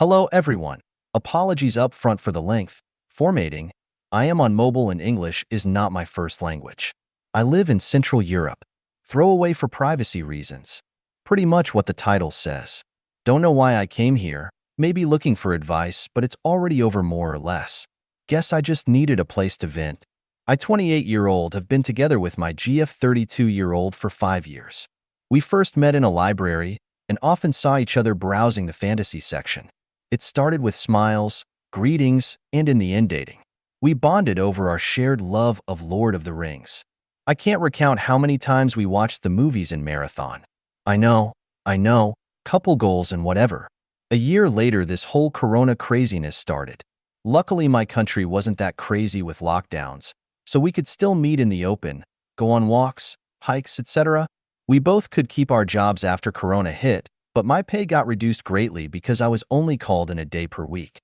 Hello everyone. Apologies up front for the length. Formatting. I am on mobile and English is not my first language. I live in Central Europe. Throw away for privacy reasons. Pretty much what the title says. Don't know why I came here, maybe looking for advice, but it's already over more or less. Guess I just needed a place to vent. I 28-year-old have been together with my GF 32-year-old for 5 years. We first met in a library and often saw each other browsing the fantasy section. It started with smiles, greetings, and in the end dating. We bonded over our shared love of Lord of the Rings. I can't recount how many times we watched the movies in marathon. I know, couple goals and whatever. A year later, this whole corona craziness started. Luckily, my country wasn't that crazy with lockdowns, so we could still meet in the open, go on walks, hikes, etc. We both could keep our jobs after corona hit, but my pay got reduced greatly because I was only called in a day per week.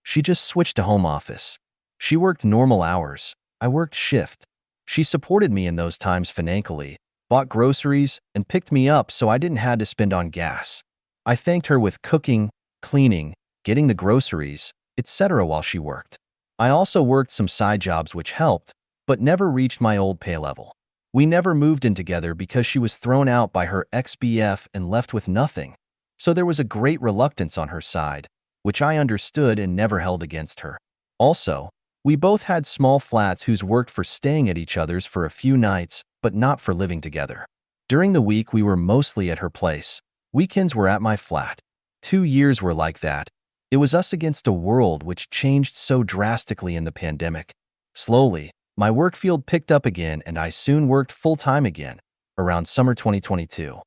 She just switched to home office. She worked normal hours. I worked shift. She supported me in those times financially, bought groceries, and picked me up so I didn't have to spend on gas. I thanked her with cooking, cleaning, getting the groceries, etc. while she worked. I also worked some side jobs which helped, but never reached my old pay level. We never moved in together because she was thrown out by her ex-BF and left with nothing, so there was a great reluctance on her side, which I understood and never held against her. Also, we both had small flats whose worked for staying at each other's for a few nights, but not for living together. During the week we were mostly at her place. Weekends were at my flat. 2 years were like that. It was us against a world which changed so drastically in the pandemic. Slowly, my work field picked up again and I soon worked full-time again, around summer 2022.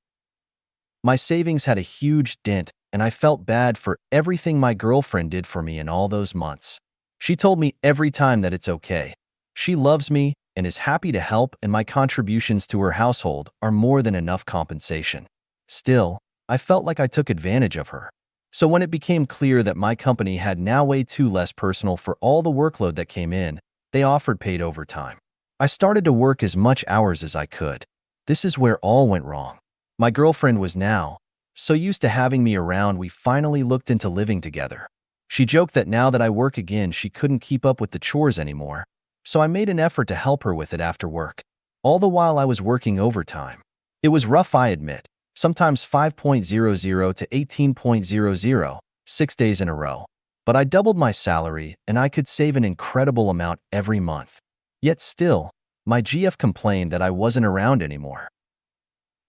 My savings had a huge dent and I felt bad for everything my girlfriend did for me in all those months. She told me every time that it's okay. She loves me and is happy to help, and my contributions to her household are more than enough compensation. Still, I felt like I took advantage of her. So when it became clear that my company had now way too less personal for all the workload that came in, they offered paid overtime. I started to work as much hours as I could. This is where all went wrong. My girlfriend was now so used to having me around, we finally looked into living together. She joked that now that I work again, she couldn't keep up with the chores anymore, so I made an effort to help her with it after work. All the while I was working overtime. It was rough, I admit, sometimes 5.00 to 18.00, 6 days in a row. But I doubled my salary and I could save an incredible amount every month. Yet still, my GF complained that I wasn't around anymore.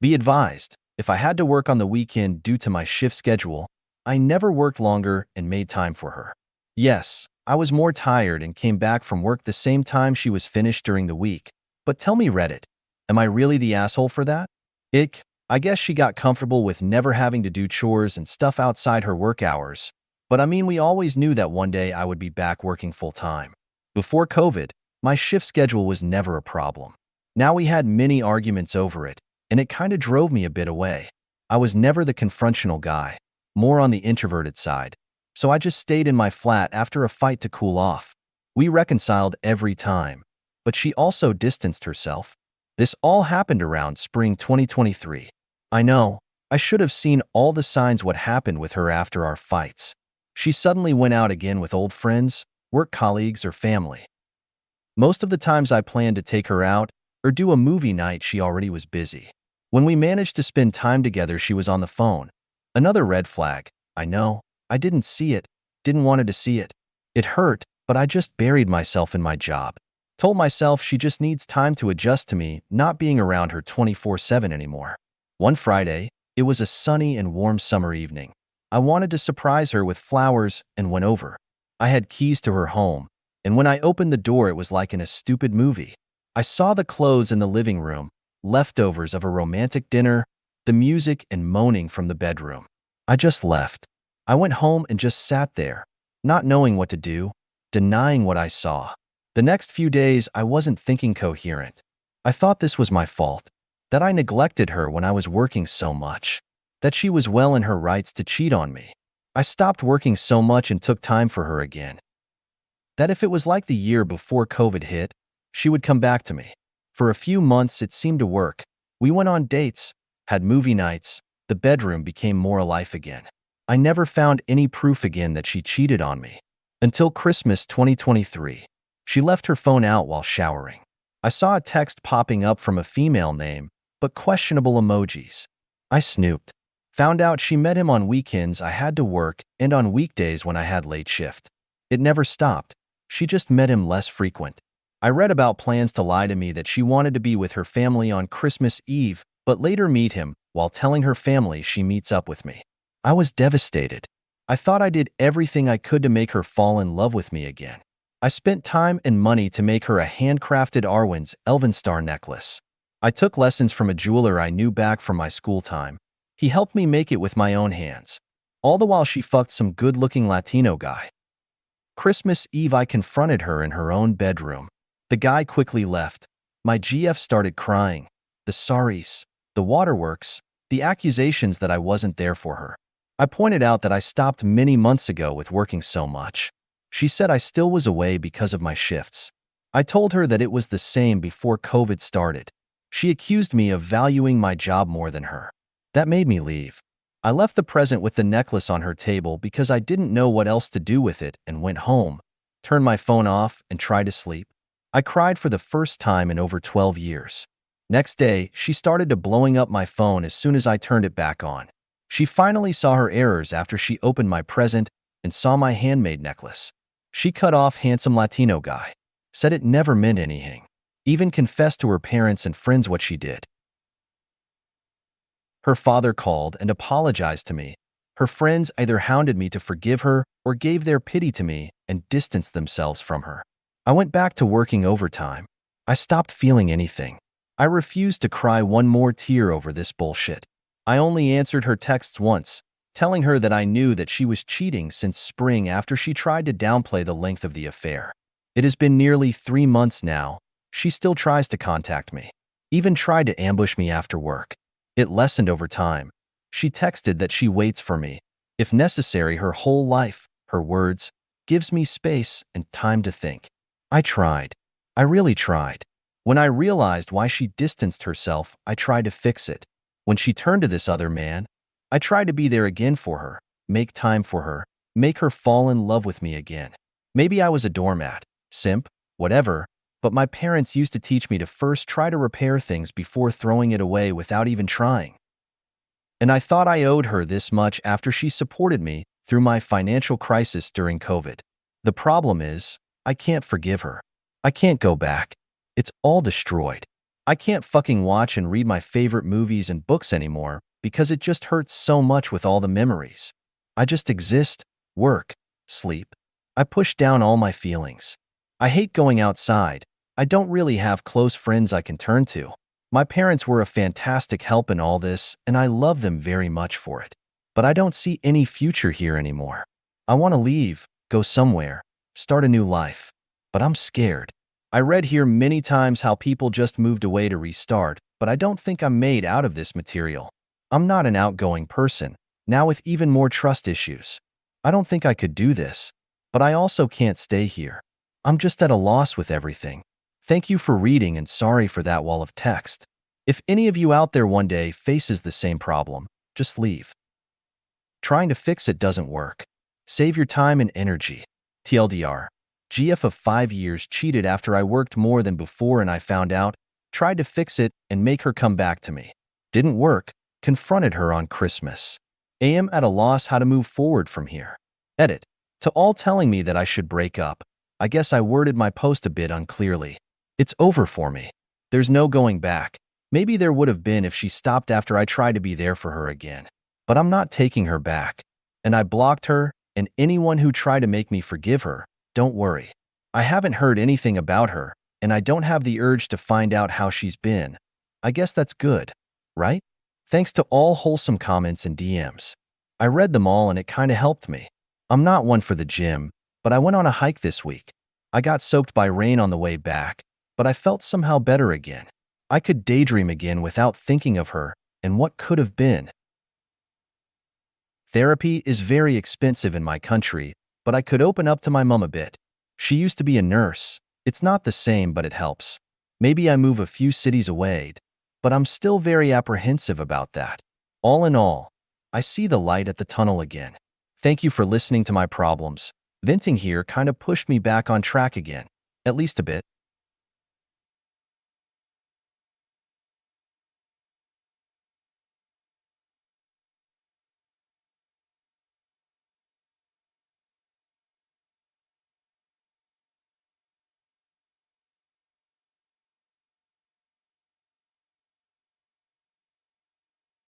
Be advised, if I had to work on the weekend due to my shift schedule, I never worked longer and made time for her. Yes, I was more tired and came back from work the same time she was finished during the week. But tell me, Reddit, am I really the asshole for that? I guess she got comfortable with never having to do chores and stuff outside her work hours. But I mean, we always knew that one day I would be back working full-time. Before COVID, my shift schedule was never a problem. Now we had many arguments over it, and it kind of drove me a bit away. I was never the confrontational guy, more on the introverted side, so I just stayed in my flat after a fight to cool off. We reconciled every time, but she also distanced herself. This all happened around spring 2023. I know, I should have seen all the signs what happened with her after our fights. She suddenly went out again with old friends, work colleagues, or family. Most of the times I planned to take her out or do a movie night, she already was busy. When we managed to spend time together, she was on the phone. Another red flag. I know, I didn't see it, didn't want to see it. It hurt, but I just buried myself in my job. Told myself she just needs time to adjust to me not being around her 24/7 anymore. One Friday, it was a sunny and warm summer evening. I wanted to surprise her with flowers and went over. I had keys to her home, and when I opened the door, it was like in a stupid movie. I saw the clothes in the living room, leftovers of a romantic dinner, the music and moaning from the bedroom. I just left. I went home and just sat there, not knowing what to do, denying what I saw. The next few days, I wasn't thinking coherent. I thought this was my fault, that I neglected her when I was working so much, that she was well in her rights to cheat on me. I stopped working so much and took time for her again. That if it was like the year before COVID hit, she would come back to me. For a few months, it seemed to work. We went on dates, had movie nights. The bedroom became more alive again. I never found any proof again that she cheated on me. Until Christmas 2023. She left her phone out while showering. I saw a text popping up from a female name, but questionable emojis. I snooped. Found out she met him on weekends I had to work and on weekdays when I had late shift. It never stopped. She just met him less frequent. I read about plans to lie to me that she wanted to be with her family on Christmas Eve, but later meet him while telling her family she meets up with me. I was devastated. I thought I did everything I could to make her fall in love with me again. I spent time and money to make her a handcrafted Arwen's Elvenstar necklace. I took lessons from a jeweler I knew back from my school time. He helped me make it with my own hands. All the while she fucked some good-looking Latino guy. Christmas Eve I confronted her in her own bedroom. The guy quickly left. My GF started crying. The sorries, the waterworks, the accusations that I wasn't there for her. I pointed out that I stopped many months ago with working so much. She said I still was away because of my shifts. I told her that it was the same before COVID started. She accused me of valuing my job more than her. That made me leave. I left the present with the necklace on her table because I didn't know what else to do with it and went home, turned my phone off, and tried to sleep. I cried for the first time in over 12 years. Next day, she started to blowing up my phone as soon as I turned it back on. She finally saw her errors after she opened my present and saw my handmade necklace. She cut off handsome Latino guy. Said it never meant anything. Even confessed to her parents and friends what she did. Her father called and apologized to me. Her friends either hounded me to forgive her or gave their pity to me and distanced themselves from her. I went back to working overtime. I stopped feeling anything. I refused to cry one more tear over this bullshit. I only answered her texts once, telling her that I knew that she was cheating since spring after she tried to downplay the length of the affair. It has been nearly 3 months now. She still tries to contact me. Even tried to ambush me after work. It lessened over time. She texted that she waits for me. If necessary, her whole life, her words, gives me space and time to think. I tried. I really tried. When I realized why she distanced herself, I tried to fix it. When she turned to this other man, I tried to be there again for her, make time for her, make her fall in love with me again. Maybe I was a doormat, simp, whatever, but my parents used to teach me to first try to repair things before throwing it away without even trying. And I thought I owed her this much after she supported me through my financial crisis during COVID. The problem is, I can't forgive her. I can't go back. It's all destroyed. I can't fucking watch and read my favorite movies and books anymore because it just hurts so much with all the memories. I just exist, work, sleep. I push down all my feelings. I hate going outside. I don't really have close friends I can turn to. My parents were a fantastic help in all this, and I love them very much for it. But I don't see any future here anymore. I want to leave, go somewhere, start a new life. But I'm scared. I read here many times how people just moved away to restart, but I don't think I'm made out of this material. I'm not an outgoing person, now with even more trust issues. I don't think I could do this, but I also can't stay here. I'm just at a loss with everything. Thank you for reading and sorry for that wall of text. If any of you out there one day faces the same problem, just leave. Trying to fix it doesn't work. Save your time and energy. TLDR. GF of 5 years cheated after I worked more than before and I found out, tried to fix it and make her come back to me. Didn't work, confronted her on Christmas. Am at a loss how to move forward from here. Edit. To all telling me that I should break up. I guess I worded my post a bit unclearly. It's over for me. There's no going back. Maybe there would have been if she stopped after I tried to be there for her again. But I'm not taking her back. And I blocked her, and anyone who tried to make me forgive her, don't worry. I haven't heard anything about her, and I don't have the urge to find out how she's been. I guess that's good, right? Thanks to all wholesome comments and DMs. I read them all and it kinda helped me. I'm not one for the gym, but I went on a hike this week. I got soaked by rain on the way back, but I felt somehow better again. I could daydream again without thinking of her and what could have been. Therapy is very expensive in my country, but I could open up to my mom a bit. She used to be a nurse. It's not the same, but it helps. Maybe I move a few cities away, but I'm still very apprehensive about that. All in all, I see the light at the tunnel again. Thank you for listening to my problems. Venting here kind of pushed me back on track again, at least a bit.